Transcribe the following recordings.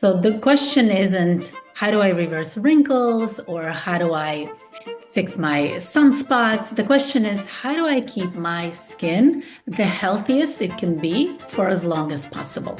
So the question isn't how do I reverse wrinkles or how do I fix my sunspots? The question is how do I keep my skin the healthiest it can be for as long as possible?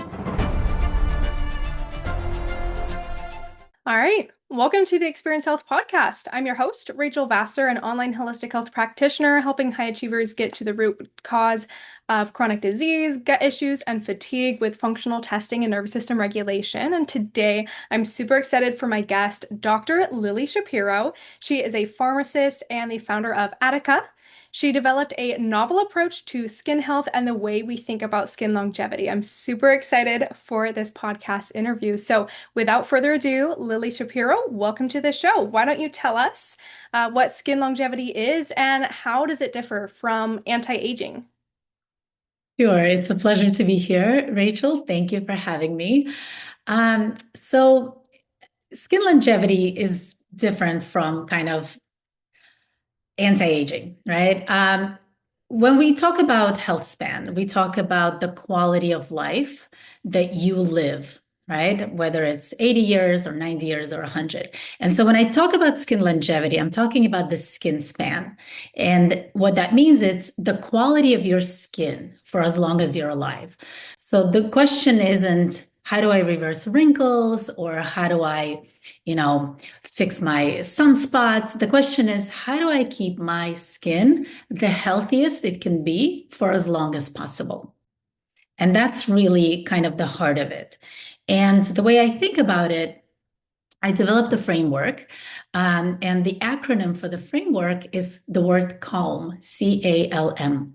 All right. Welcome to the Experience Health Podcast. I'm your host, Rachel Vassar, an online holistic health practitioner, helping high achievers get to the root cause of chronic disease, gut issues, and fatigue with functional testing and nervous system regulation. And today, I'm super excited for my guest, Dr. Lily Shapiro. She is a pharmacist and the founder of ATIKA. She developed a novel approach to skin health and the way we think about skin longevity. I'm super excited for this podcast interview. So, without further ado, Lily Shapiro, welcome to the show. Why don't you tell us what skin longevity is and how does it differ from anti-aging? Sure, it's a pleasure to be here, Rachel. Thank you for having me. So, skin longevity is different from kind of anti-aging, right? When we talk about health span, we talk about the quality of life that you live, right? Whether it's 80 years or 90 years or 100. And so when I talk about skin longevity, I'm talking about the skin span. And what that means is the quality of your skin for as long as you're alive. So the question isn't how do I reverse wrinkles or how do I, fix my sunspots? The question is, how do I keep my skin the healthiest it can be for as long as possible? And that's really kind of the heart of it. And the way I think about it, I developed a framework, and the acronym for the framework is the word CALM, CALM.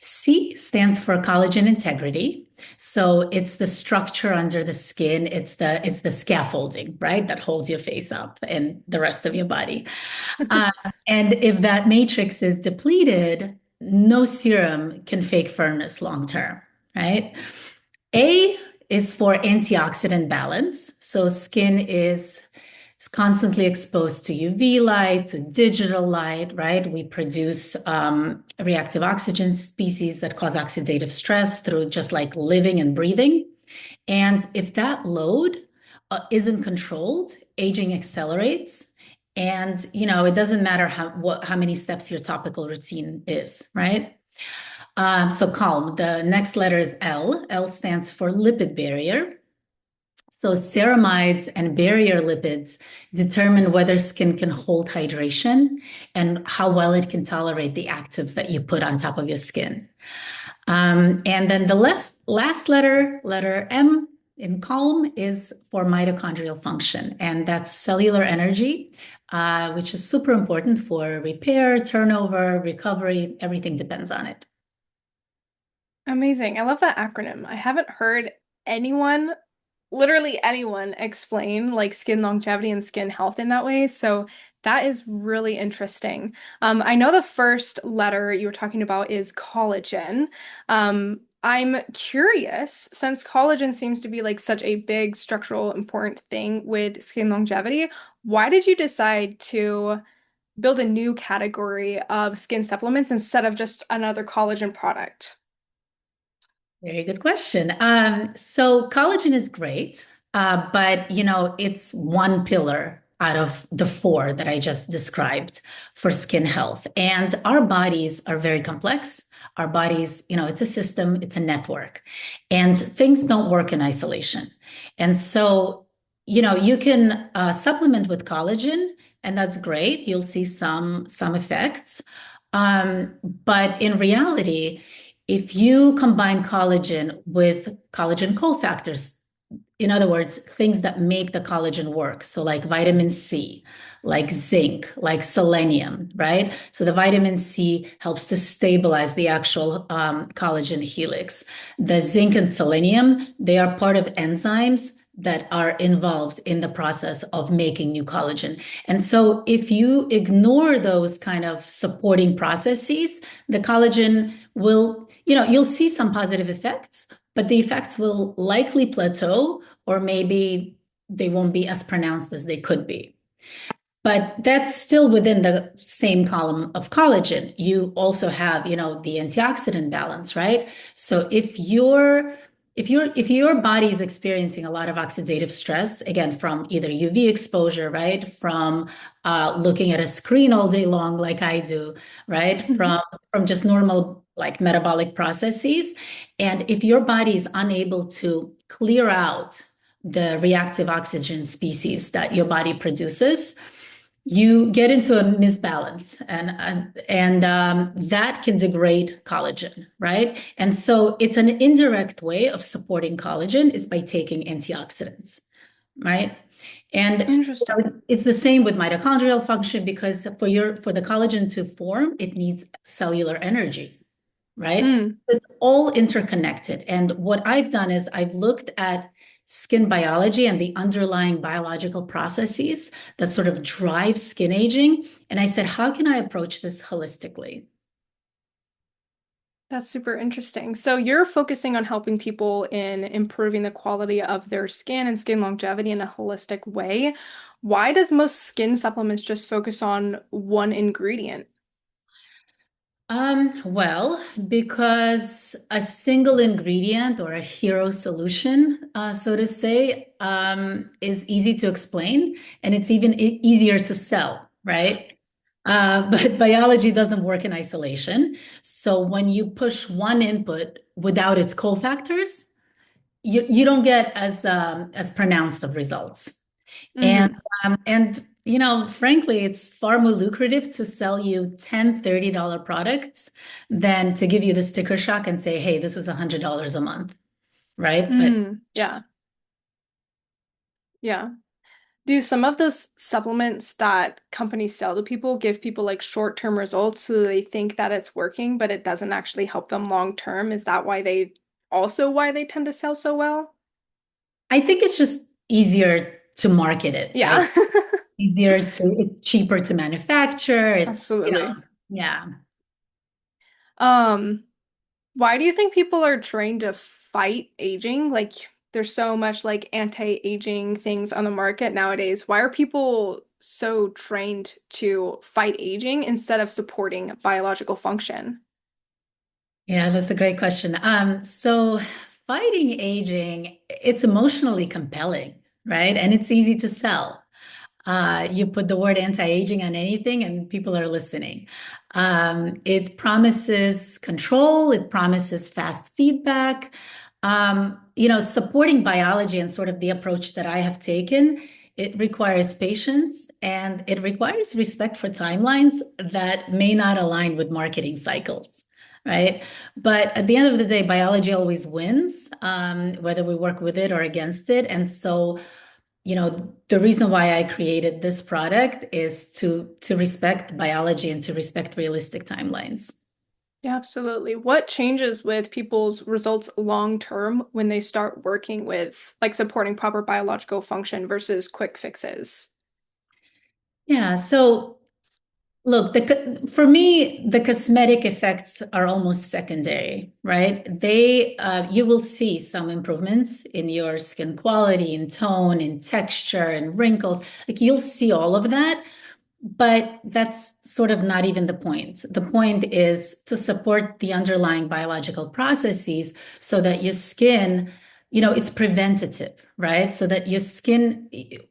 C stands for collagen integrity. So it's the structure under the skin. It's the scaffolding, right, that holds your face up and the rest of your body. Uh, and if that matrix is depleted, no serum can fake firmness long term, right? A is for antioxidant balance. So skin is constantly exposed to UV light, to digital light, right? We produce reactive oxygen species that cause oxidative stress through just like living and breathing. And if that load isn't controlled, aging accelerates. And it doesn't matter how many steps your topical routine is, right? So calm. The next letter is L. L stands for lipid barrier. So ceramides and barrier lipids determine whether skin can hold hydration and how well it can tolerate the actives that you put on top of your skin. And then the last letter M in calm, is for mitochondrial function, and that's cellular energy, which is super important for repair, turnover, recovery. Everything depends on it. Amazing. I love that acronym. I haven't heard anyone, literally anyone, explain like skin longevity and skin health in that way. So that is really interesting. I know the first letter you were talking about is collagen. I'm curious, since collagen seems to be like such a big structural important thing with skin longevity, why did you decide to build a new category of skin supplements instead of just another collagen product? Very good question. So collagen is great, but it's one pillar out of the four that I just described for skin health. And our bodies are very complex. Our bodies, it's a system, it's a network, and things don't work in isolation. And so, you can supplement with collagen, and that's great. You'll see some effects, but in reality, if you combine collagen with collagen cofactors, in other words, things that make the collagen work, so like vitamin C, like zinc, like selenium, right? So the vitamin C helps to stabilize the actual collagen helix. The zinc and selenium, they are part of enzymes that are involved in the process of making new collagen. And so if you ignore those kind of supporting processes, the collagen will, you'll see some positive effects, but the effects will likely plateau, or maybe they won't be as pronounced as they could be. But that's still within the same column of collagen. You also have, the antioxidant balance, right? So if you're if your body is experiencing a lot of oxidative stress, again, from either UV exposure, right, from looking at a screen all day long, like I do, right, Mhm. from just normal like metabolic processes, and if your body is unable to clear out the reactive oxygen species that your body produces, you get into a misbalance, and that can degrade collagen, right? And so it's an indirect way of supporting collagen is by taking antioxidants, right? And Interesting. it's the same with mitochondrial function because for the collagen to form, it needs cellular energy, right? Mm, It's all interconnected. And what I've done is I've looked at skin biology and the underlying biological processes that sort of drive skin aging. And I said, how can I approach this holistically? that's super interesting. So you're focusing on helping people in improving the quality of their skin and skin longevity in a holistic way. Why does most skin supplements just focus on one ingredient? Well, because a single ingredient or a hero solution, so to say, is easy to explain and it's even easier to sell, right? But biology doesn't work in isolation. So when you push one input without its cofactors, you don't get as pronounced of results. And Hmm. frankly, it's far more lucrative to sell you $10, $30 products than to give you the sticker shock and say, hey, this is $100 a month, right? But Mm, yeah, yeah. Do some of those supplements that companies sell to people give people like short-term results so they think that it's working, but it doesn't actually help them long term? Is that why they tend to sell so well? I think it's just easier to market it, Yeah, right? It's cheaper to manufacture. absolutely. Yeah. Um, why do you think people are trained to fight aging? Like, there's so much like anti-aging things on the market nowadays. Why are people so trained to fight aging instead of supporting biological function? Yeah, that's a great question. So fighting aging, it's emotionally compelling, right? And it's easy to sell. You put the word anti-aging on anything and people are listening. It promises control, it promises fast feedback. Supporting biology and sort of the approach that I have taken, it requires patience and it requires respect for timelines that may not align with marketing cycles. Right. But at the end of the day, biology always wins, whether we work with it or against it. And so the reason why I created this product is to respect biology and to respect realistic timelines. Yeah, absolutely. What changes with people's results long term when they start working with like supporting proper biological function versus quick fixes? Yeah, so look, for me, the cosmetic effects are almost secondary, right? You will see some improvements in your skin quality, in tone, in texture, and wrinkles. Like you'll see all of that. But that's sort of not even the point. The point is to support the underlying biological processes so that your skin, it's preventative, right? So that your skin,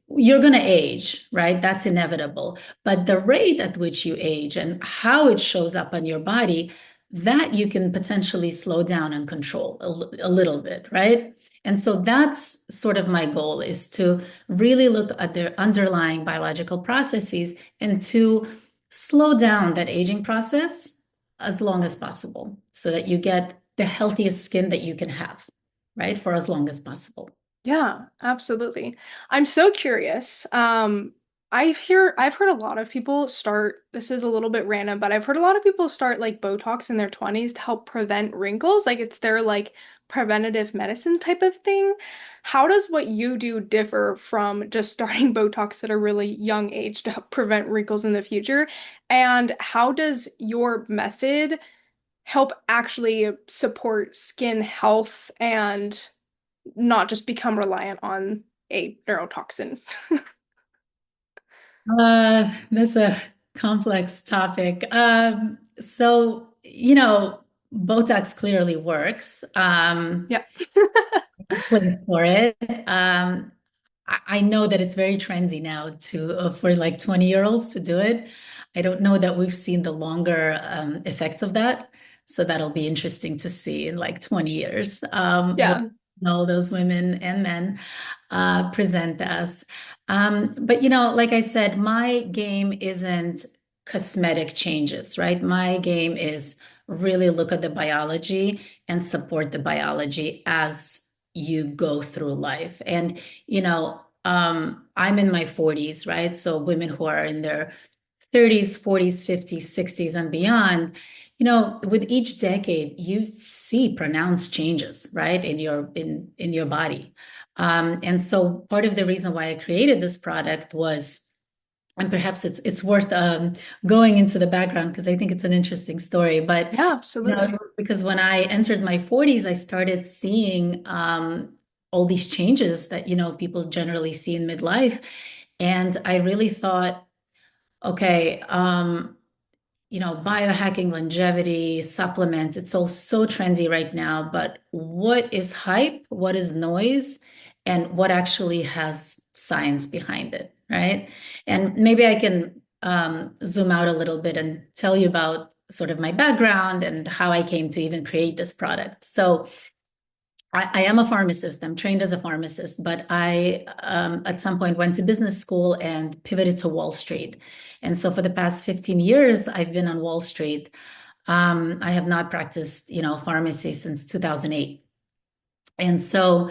you're going to age, right? That's inevitable. But the rate at which you age and how it shows up on your body, that you can potentially slow down and control a little bit, right? And so that's sort of my goal is to really look at the underlying biological processes and to slow down that aging process as long as possible so that you get the healthiest skin that you can have, right? For as long as possible. Yeah, absolutely. I'm so curious. I've heard a lot of people start, this is a little bit random, but I've heard a lot of people start like Botox in their 20s to help prevent wrinkles. Like it's their like preventative medicine type of thing. How does what you do differ from just starting Botox at a really young age to help prevent wrinkles in the future? And how does your method help actually support skin health and not just become reliant on a neurotoxin? That's a complex topic. So, Botox clearly works. Yeah. Place for it. I know that it's very trendy now to for like 20-year-olds to do it. I don't know that we've seen the longer effects of that. So that'll be interesting to see in like 20 years what Yeah. all those women and men present as. But like I said, my game isn't cosmetic changes, right? My game is really look at the biology and support the biology as you go through life. And, I'm in my 40s, right? So women who are in their 30s, 40s, 50s, 60s, and beyond, with each decade, you see pronounced changes, right, in your body. And so part of the reason why I created this product was, and perhaps it's worth going into the background because I think it's an interesting story. But Yeah, absolutely. because when I entered my 40s, I started seeing all these changes that people generally see in midlife, and I really thought, okay, biohacking, longevity, supplements, it's all so trendy right now, but what is hype? What is noise? And what actually has science behind it, right? And maybe I can zoom out a little bit and tell you about sort of my background and how I came to even create this product. So I am a pharmacist. I'm trained as a pharmacist, but I, at some point, went to business school and pivoted to Wall Street. And so for the past 15 years, I've been on Wall Street. I have not practiced, pharmacy since 2008. And so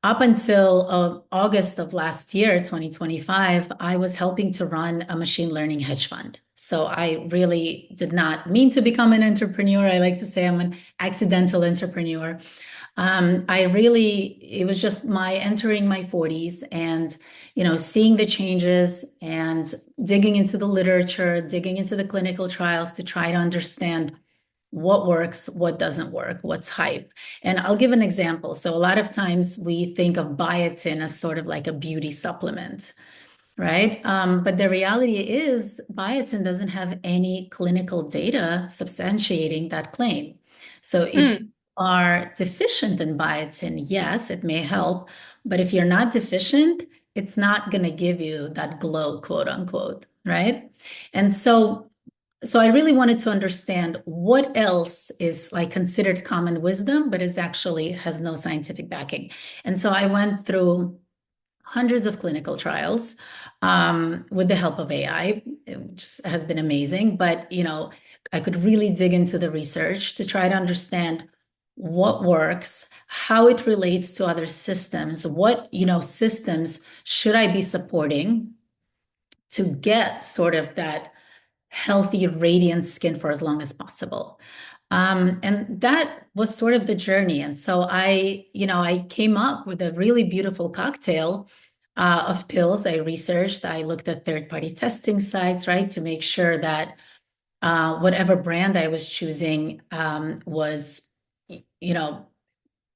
up until August of last year, 2025, I was helping to run a machine learning hedge fund. So I really did not mean to become an entrepreneur. I like to say I'm an accidental entrepreneur. It was just my entering my 40s and, seeing the changes and digging into the literature, digging into the clinical trials to try to understand what works, what doesn't work, what's hype. And I'll give an example. So a lot of times we think of biotin as sort of like a beauty supplement, right? But the reality is biotin doesn't have any clinical data substantiating that claim. So if you Mm, are deficient in biotin, yes, it may help, but if you're not deficient, it's not going to give you that glow, quote unquote, right? And so I really wanted to understand what else is like considered common wisdom, but is actually has no scientific backing. And so I went through hundreds of clinical trials with the help of AI, which has been amazing. But I could really dig into the research to try to understand what works, how it relates to other systems, what systems should I be supporting to get sort of that healthy, radiant skin for as long as possible. And that was sort of the journey. And so I came up with a really beautiful cocktail of pills. I researched, I looked at third-party testing sites, right, to make sure that whatever brand I was choosing was, you know,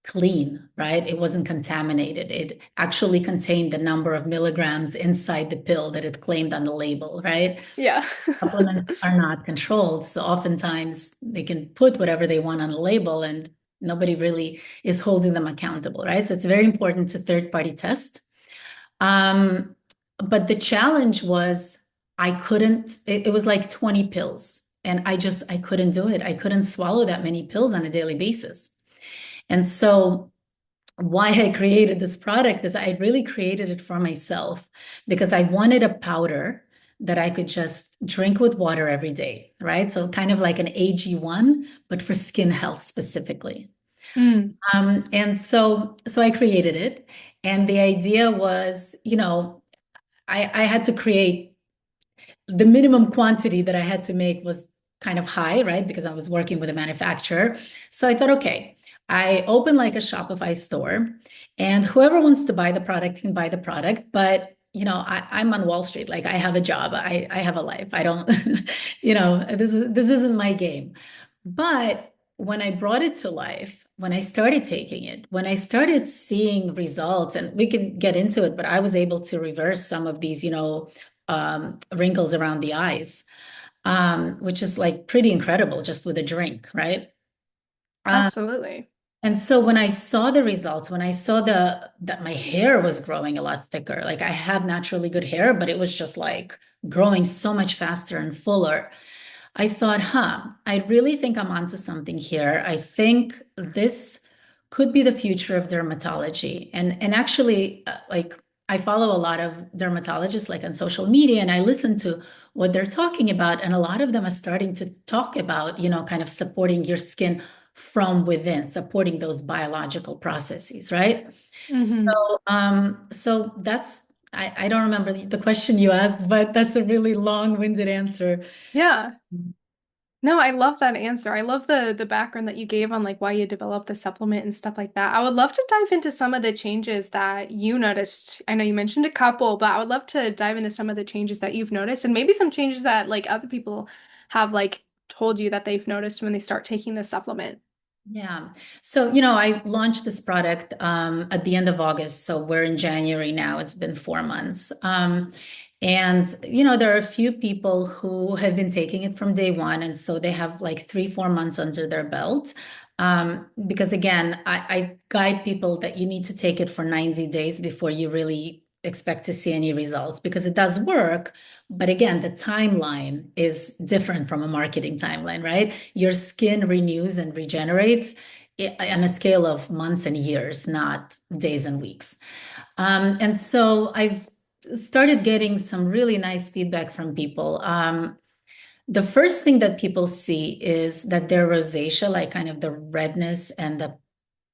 clean, right? It wasn't contaminated. It actually contained the number of milligrams inside the pill that it claimed on the label, right? yeah. Supplements are not controlled. So oftentimes they can put whatever they want on the label and nobody really is holding them accountable, right? So it's very important to third party test. Um, but the challenge was I couldn't, it was like 20 pills and I couldn't do it. I couldn't swallow that many pills on a daily basis. And so why I created this product is I really created it for myself because I wanted a powder that I could just drink with water every day, right? So kind of like an AG1, but for skin health specifically. Mm, And so I created it. And the idea was, I had to create the minimum quantity that I had to make was kind of high, right? Because I was working with a manufacturer. So I thought, okay, I open like a Shopify store and whoever wants to buy the product can buy the product. But I'm on Wall Street. Like I have a job. I have a life. I don't, this isn't my game. But when I brought it to life, when I started taking it, when I started seeing results, and we can get into it, but I was able to reverse some of these, wrinkles around the eyes, which is like pretty incredible just with a drink, right? Absolutely. And so when I saw the results, when I saw that my hair was growing a lot thicker, like I have naturally good hair, but it was just like growing so much faster and fuller. I thought, I really think I'm onto something here. I think this could be the future of dermatology. And actually, like I follow a lot of dermatologists like on social media and I listen to what they're talking about. And a lot of them are starting to talk about, kind of supporting your skin from within, supporting those biological processes, right? Hmm. So that's I don't remember the question you asked, but that's a really long-winded answer. Yeah. No, I love that answer. I love the background that you gave on like why you developed the supplement and stuff like that. I would love to dive into some of the changes that you noticed. I know you mentioned a couple, but I would love to dive into some of the changes that you've noticed and maybe some changes that like other people have like told you that they've noticed when they start taking the supplement. Yeah. So, I launched this product at the end of August. So we're in January now. It's been 4 months. And, there are a few people who have been taking it from day one. And so they have like 3, 4 months under their belt. Because again, I guide people that you need to take it for 90 days before you really expect to see any results because it does work. But again, the timeline is different from a marketing timeline, right? Your skin renews and regenerates on a scale of months and years, not days and weeks. And so I've started getting some really nice feedback from people. The first thing that people see is that their rosacea, like kind of the redness and the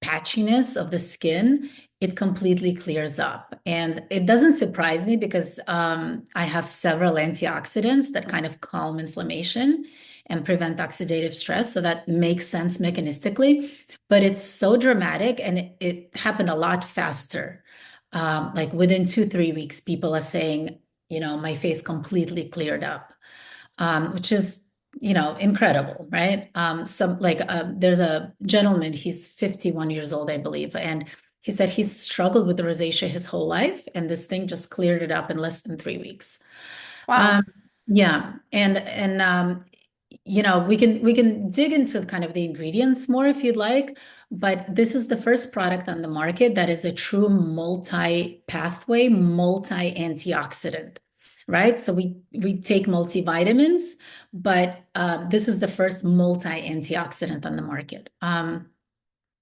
patchiness of the skin, it completely clears up. And it doesn't surprise me because I have several antioxidants that kind of calm inflammation and prevent oxidative stress. So that makes sense mechanistically, but it's so dramatic and it happened a lot faster. Like within 2, 3 weeks, people are saying, my face completely cleared up, which is incredible, right? There's a gentleman, he's 51 years old, I believe, and he said he's struggled with rosacea his whole life, and this thing just cleared it up in less than 3 weeks. Wow. Um, yeah, and we can dig into kind of the ingredients more if you'd like, but this is the first product on the market that is a true multi-pathway, multi-antioxidant, right? So we take multivitamins, but this is the first multi-antioxidant on the market.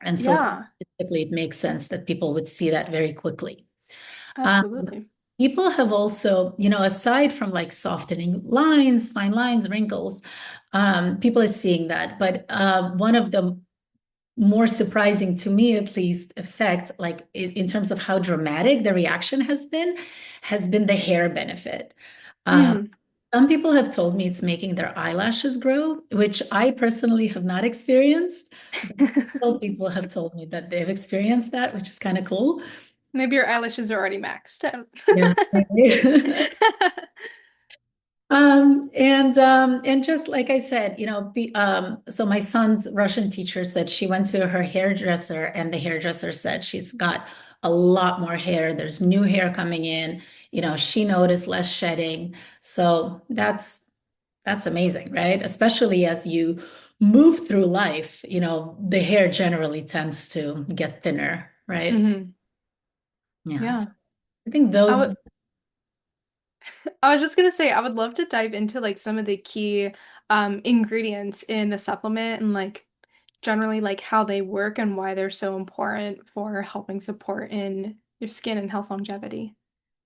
And so Yeah, typically it makes sense that people would see that very quickly. Um, absolutely. People have also, aside from like softening lines, fine lines, wrinkles, people are seeing that. But one of the more surprising to me, at least, effects, like in terms of how dramatic the reaction has been the hair benefit. Um, Mm. some people have told me it's making their eyelashes grow, which I personally have not experienced. But several people have told me that they've experienced that, which is kind of cool. Maybe your eyelashes are already maxed out. Yeah. And just like I said, so my son's Russian teacher said she went to her hairdresser and the hairdresser said she's got a lot more hair. There's new hair coming in. She noticed less shedding. So that's amazing, right? Especially as you move through life, the hair generally tends to get thinner, right? Hmm. Yes. Yeah. I think I those. would I was just gonna say I would love to dive into like some of the key ingredients in the supplement and like generally like how they work and why they're so important for helping support in your skin and health longevity.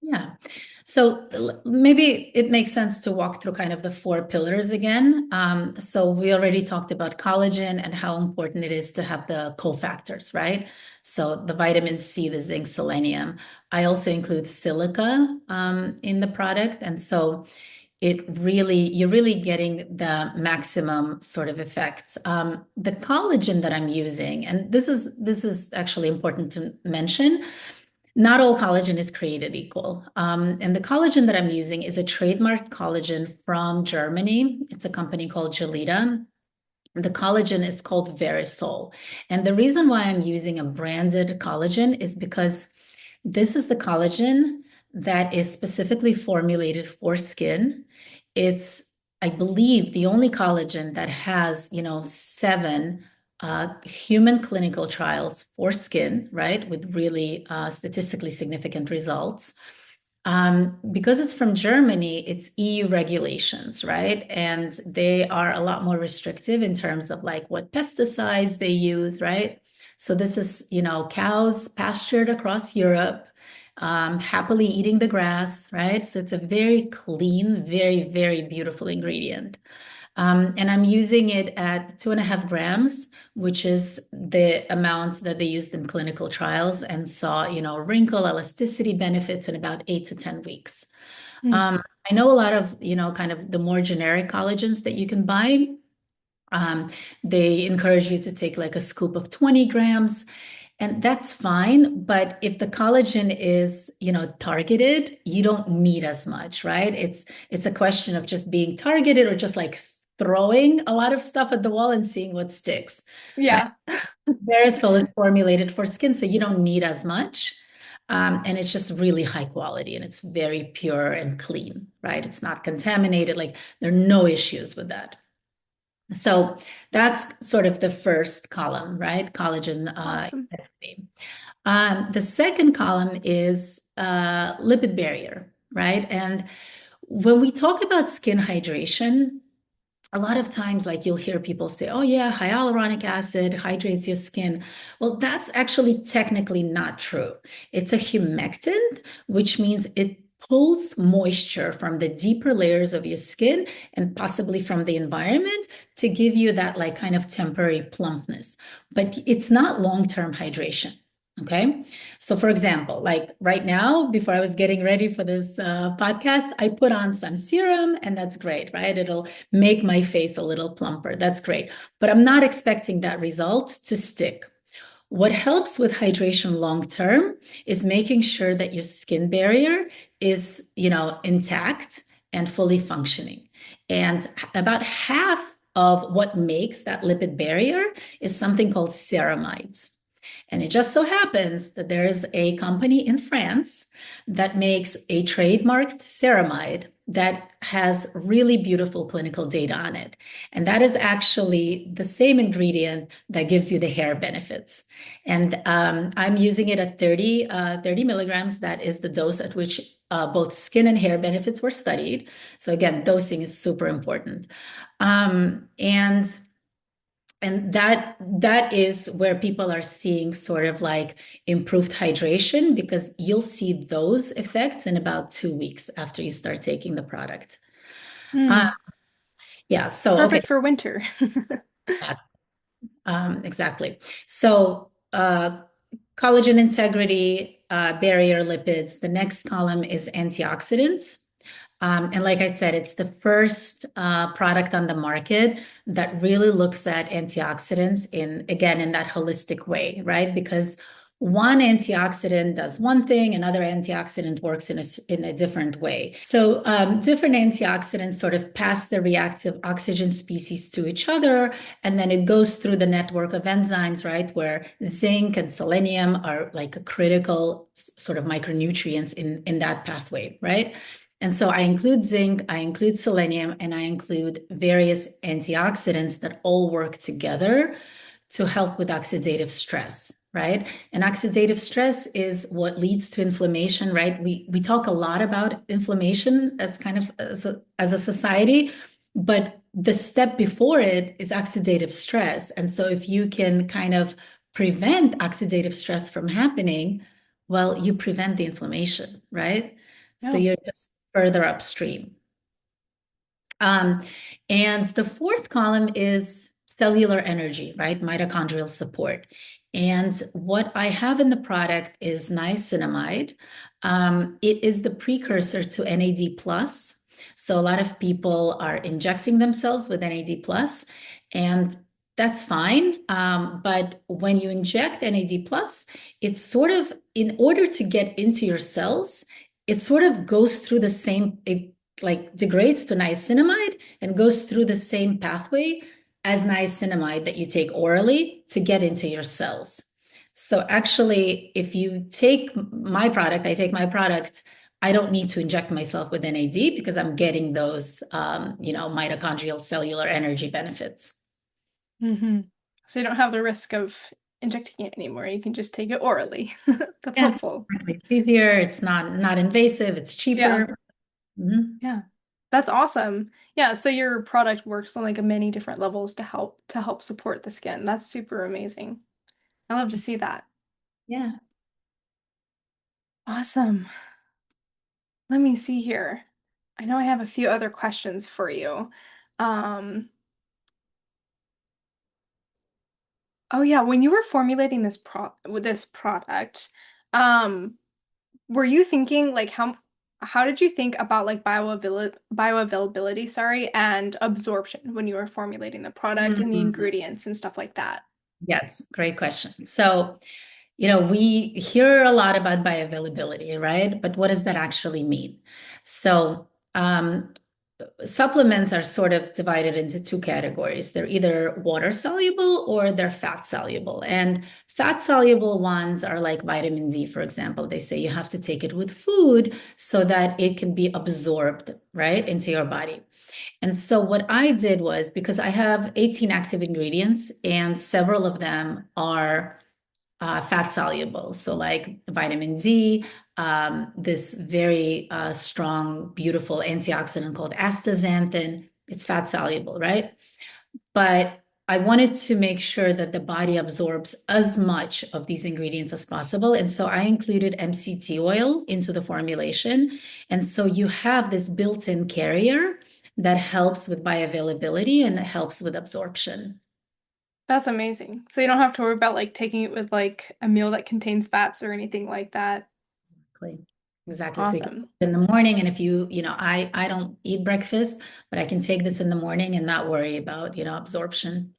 Yeah. So maybe it makes sense to walk through kind of the 4 pillars again. So we already talked about collagen and how important it is to have the cofactors, right? So the vitamin C, the zinc, selenium. I also include silica in the product. And so you're really getting the maximum sort of effects. The collagen that I'm using, and this is actually important to mention, not all collagen is created equal. And the collagen that I'm using is a trademarked collagen from Germany. It's a company called Gelita. The collagen is called Verisol. And the reason why I'm using a branded collagen is because this is the collagen that is specifically formulated for skin. It's, I believe, the only collagen that has, 7 human clinical trials for skin, right, with really statistically significant results. Because it's from Germany, it's EU regulations, right? And they are a lot more restrictive in terms of like what pesticides they use, right? So this is, cows pastured across Europe, happily eating the grass, right? So it's a very clean, very, very beautiful ingredient. And I'm using it at 2.5 grams, which is the amount that they used in clinical trials and saw, wrinkle elasticity benefits in about 8 to 10 weeks. Mm. I know a lot of, kind of the more generic collagens that you can buy. Um, they encourage you to take like a scoop of 20 grams. And that's fine, but if the collagen is, targeted, you don't need as much, right? It's a question of just being targeted or just like throwing a lot of stuff at the wall and seeing what sticks, right? Yeah. Very solid formulated for skin, so you don't need as much. And it's just really high quality and it's very pure and clean, right? It's not contaminated. Like there are no issues with that. So that's sort of the first column, right? Collagen. Awesome. The second column is lipid barrier, right? And when we talk about skin hydration, a lot of times, like you'll hear people say, oh, yeah, hyaluronic acid hydrates your skin. Well, that's actually technically not true. It's a humectant, which means it pulls moisture from the deeper layers of your skin and possibly from the environment to give you that, like, kind of temporary plumpness. But it's not long-term hydration. Okay. So, for example, like right now, before I was getting ready for this podcast, I put on some serum and that's great, right? It'll make my face a little plumper. That's great. But I'm not expecting that result to stick. What helps with hydration long term is making sure that your skin barrier is, intact and fully functioning. And about half of what makes that lipid barrier is something called ceramides. And it just so happens that there is a company in France that makes a trademarked ceramide that has really beautiful clinical data on it. And that is actually the same ingredient that gives you the hair benefits. And I'm using it at 30 milligrams. That is the dose at which both skin and hair benefits were studied. So again, dosing is super important. And that is where people are seeing sort of like improved hydration because you'll see those effects in about 2 weeks after you start taking the product. Uh, Mm. yeah, so okay, Perfect for winter. exactly. So collagen integrity, barrier lipids. The next column is antioxidants. And like I said, it's the first product on the market that really looks at antioxidants in that holistic way, right? Because one antioxidant does one thing, another antioxidant works in a different way. So different antioxidants sort of pass the reactive oxygen species to each other, and then it goes through the network of enzymes, right? Where zinc and selenium are like a critical sort of micronutrients in that pathway, right? And so I include zinc, I include selenium, and I include various antioxidants that all work together to help with oxidative stress, right? And oxidative stress is what leads to inflammation, right? We talk a lot about inflammation as kind of as a society, but the step before it is oxidative stress. And so if you can kind of prevent oxidative stress from happening, well, you prevent the inflammation, right? So No. you're just further upstream. Um, and the fourth column is cellular energy, right? Mitochondrial support. And what I have in the product is niacinamide. It is the precursor to NAD plus. So a lot of people are injecting themselves with NAD plus, and that's fine. But when you inject NAD plus, it's sort of in order to get into your cells, it sort of goes through the same, it like degrades to niacinamide and goes through the same pathway as niacinamide that you take orally to get into your cells. So actually, if you take my product, I take my product, I don't need to inject myself with NAD because I'm getting those, mitochondrial cellular energy benefits. Hmm. So you don't have the risk of injecting it anymore. You can just take it orally. That's Yeah, helpful. exactly. It's easier, it's not invasive, it's Yeah. cheaper. Mhm. Yeah. That's awesome. Yeah, so your product works on like many different levels to help support the skin. That's super amazing. I love to see that. Yeah. Awesome. Let me see here. I know I have a few other questions for you. Um, oh yeah, when you were formulating this product, um, were you thinking like how did you think about like bioavailability, sorry, and absorption when you were formulating the product and the Mhm. ingredients and stuff like that? Yes, great question. So, we hear a lot about bioavailability, right? But what does that actually mean? So, supplements are sort of divided into two categories. They're either water soluble or they're fat soluble. And fat soluble ones are like vitamin D, for example. They say you have to take it with food so that it can be absorbed, right, into your body. And so what I did was because I have 18 active ingredients and several of them are fat soluble. So, like vitamin D, this very strong, beautiful antioxidant called astaxanthin. It's fat soluble, right? But I wanted to make sure that the body absorbs as much of these ingredients as possible. And so I included MCT oil into the formulation. And so you have this built in carrier that helps with bioavailability and helps with absorption. That's amazing. So you don't have to worry about like taking it with like a meal that contains fats or anything like that. Exactly. Exactly. So you can Awesome. in the morning, and if I don't eat breakfast, but I can take this in the morning and not worry about, absorption.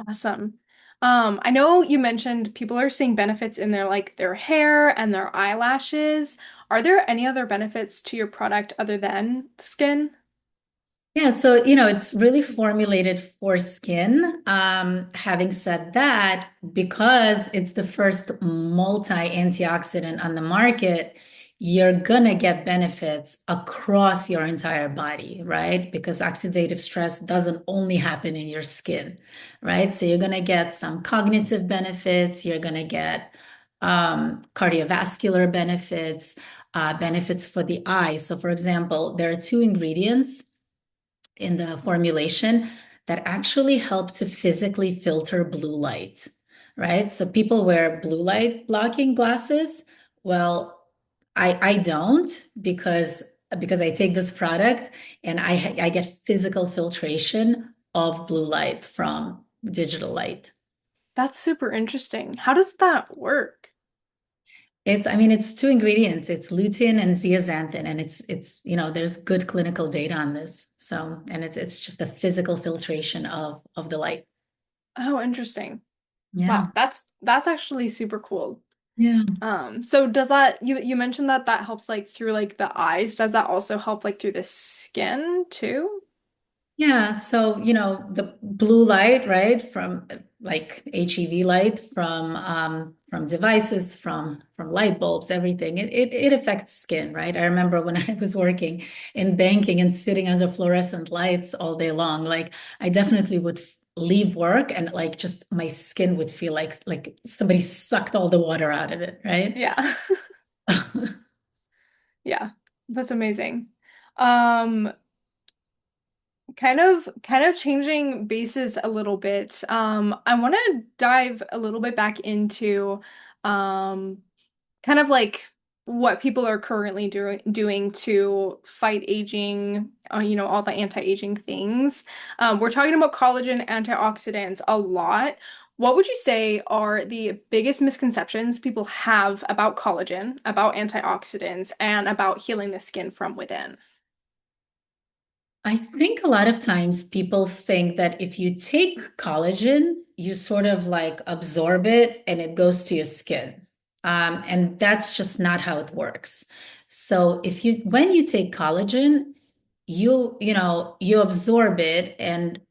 Awesome. I know you mentioned people are seeing benefits in their hair and their eyelashes. Are there any other benefits to your product other than skin? Yeah, so it's really formulated for skin. Having said that, because it's the first multi-antioxidant on the market, you're gonna get benefits across your entire body, right? Because oxidative stress doesn't only happen in your skin, right? So you're gonna get some cognitive benefits, you're gonna get cardiovascular benefits, benefits for the eye. So, for example, there are two ingredients in the formulation that actually help to physically filter blue light, right? So people wear blue light blocking glasses. Well, I don't because I take this product and I get physical filtration of blue light from digital light. That's super interesting. How does that work? It's two ingredients. It's lutein and zeaxanthin, and there's good clinical data on this. So, and it's just the physical filtration of the light. Oh, interesting. Yeah. Wow, that's actually super cool. Yeah. So does that you mentioned that that helps like through like the eyes. Does that also help like through the skin too? Yeah, so the blue light, right, from like HEV light from devices, from light bulbs, everything. It affects skin, right? I remember when I was working in banking and sitting under fluorescent lights all day long, like I definitely would leave work and like just my skin would feel like somebody sucked all the water out of it, right? Yeah. Yeah. That's amazing. Um, kind of changing bases a little bit. I want to dive a little bit back into um kind of like what people are currently doing to fight aging, all the anti-aging things. We're talking about collagen antioxidants a lot. What would you say are the biggest misconceptions people have about collagen, about antioxidants, and about healing the skin from within? I think a lot of times people think that if you take collagen, you sort of like absorb it and it goes to your skin. And that's just not how it works. So when you take collagen, you absorb it and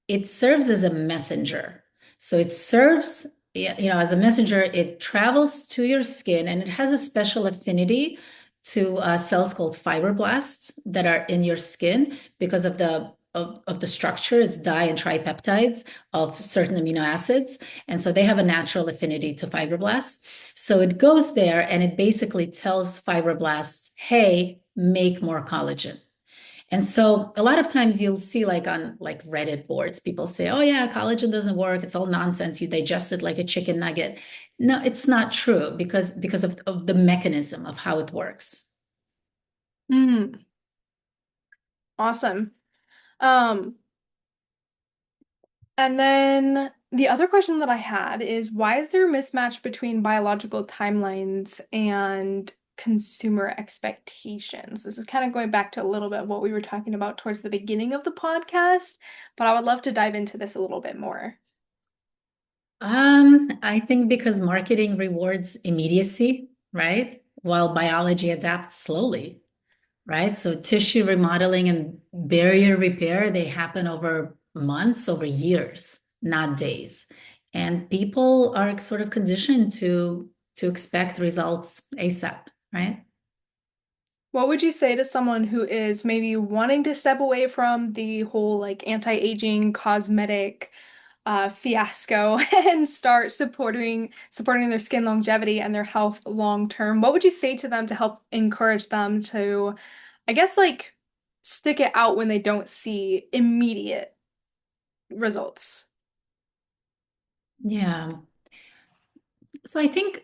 it serves as a messenger. So it serves, as a messenger, it travels to your skin and it has a special affinity to cells called fibroblasts that are in your skin because of the of the structure. It's di and tripeptides of certain amino acids. And so they have a natural affinity to fibroblasts. So it goes there and it basically tells fibroblasts, hey, make more collagen. And so a lot of times you'll see like on like Reddit boards, people say, oh yeah, collagen doesn't work. It's all nonsense. You digest it like a chicken nugget. No, it's not true because of the mechanism of how it works. Mm, awesome. Um, and then the other question that I had is why is there a mismatch between biological timelines and consumer expectations? This is kind of going back to a little bit of what we were talking about towards the beginning of the podcast, but I would love to dive into this a little bit more. I think because marketing rewards immediacy, right? While biology adapts slowly, right? So tissue remodeling and barrier repair, they happen over months, over years, not days. And people are sort of conditioned to expect results ASAP, right? What would you say to someone who is maybe wanting to step away from the whole like anti-aging cosmetic fiasco and start supporting their skin longevity and their health long term? What would you say to them to help encourage them to, I guess, like stick it out when they don't see immediate results? Yeah. So I think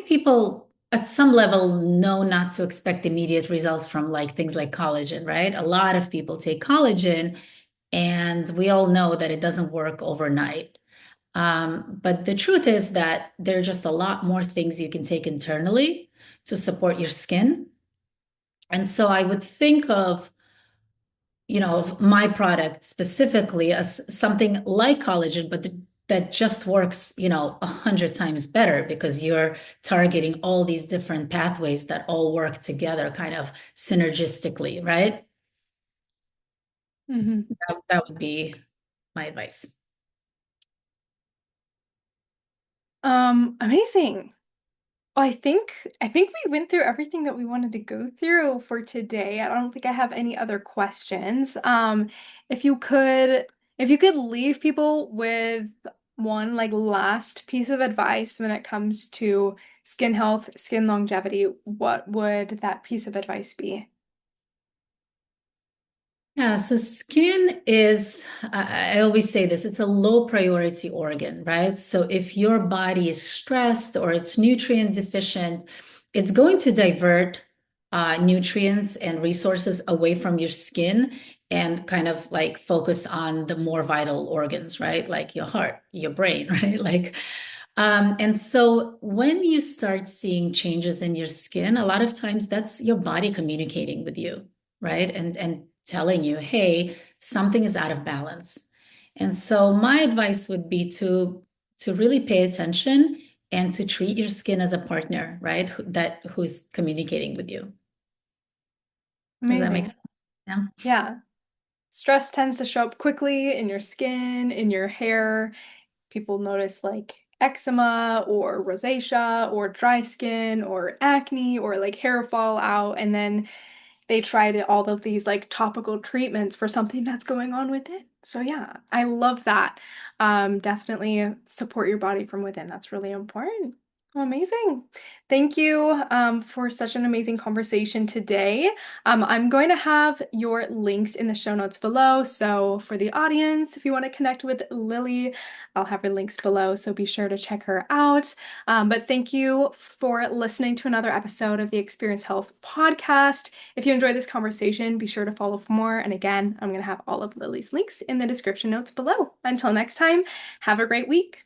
people at some level know not to expect immediate results from like things like collagen, right? A lot of people take collagen and we all know that it doesn't work overnight. But the truth is that there are just a lot more things you can take internally to support your skin. And so I would think of, of my product specifically as something like collagen, but that just works, 100 times better because you're targeting all these different pathways that all work together kind of synergistically, right? Hmm. That would be my advice. Amazing. I think we went through everything that we wanted to go through for today. I don't think I have any other questions. If you could if you could leave people with one like last piece of advice when it comes to skin health, skin longevity, what would that piece of advice be? Yeah, so skin is, I always say this, it's a low priority organ, right? So if your body is stressed or it's nutrient deficient, it's going to divert nutrients and resources away from your skin and kind of like focus on the more vital organs, right? Like your heart, your brain, right? And so when you start seeing changes in your skin, a lot of times that's your body communicating with you, right? And telling you, hey, something is out of balance. And so my advice would be to really pay attention and to treat your skin as a partner, right? Who's communicating with you. Does that make Amazing. sense? Yeah. Yeah. Stress tends to show up quickly in your skin, in your hair. People notice like eczema or rosacea or dry skin or acne or like hair fallout, and then they tried all of these like topical treatments for something that's going on with it. So yeah, I love that. Definitely support your body from within. That's really important. Well, amazing. Thank you for such an amazing conversation today. I'm going to have your links in the show notes below. So for the audience, if you want to connect with Lily, I'll have her links below. So be sure to check her out. But thank you for listening to another episode of the Experience Health podcast. If you enjoyed this conversation, be sure to follow for more. And again, I'm going to have all of Lily's links in the description notes below. Until next time, have a great week.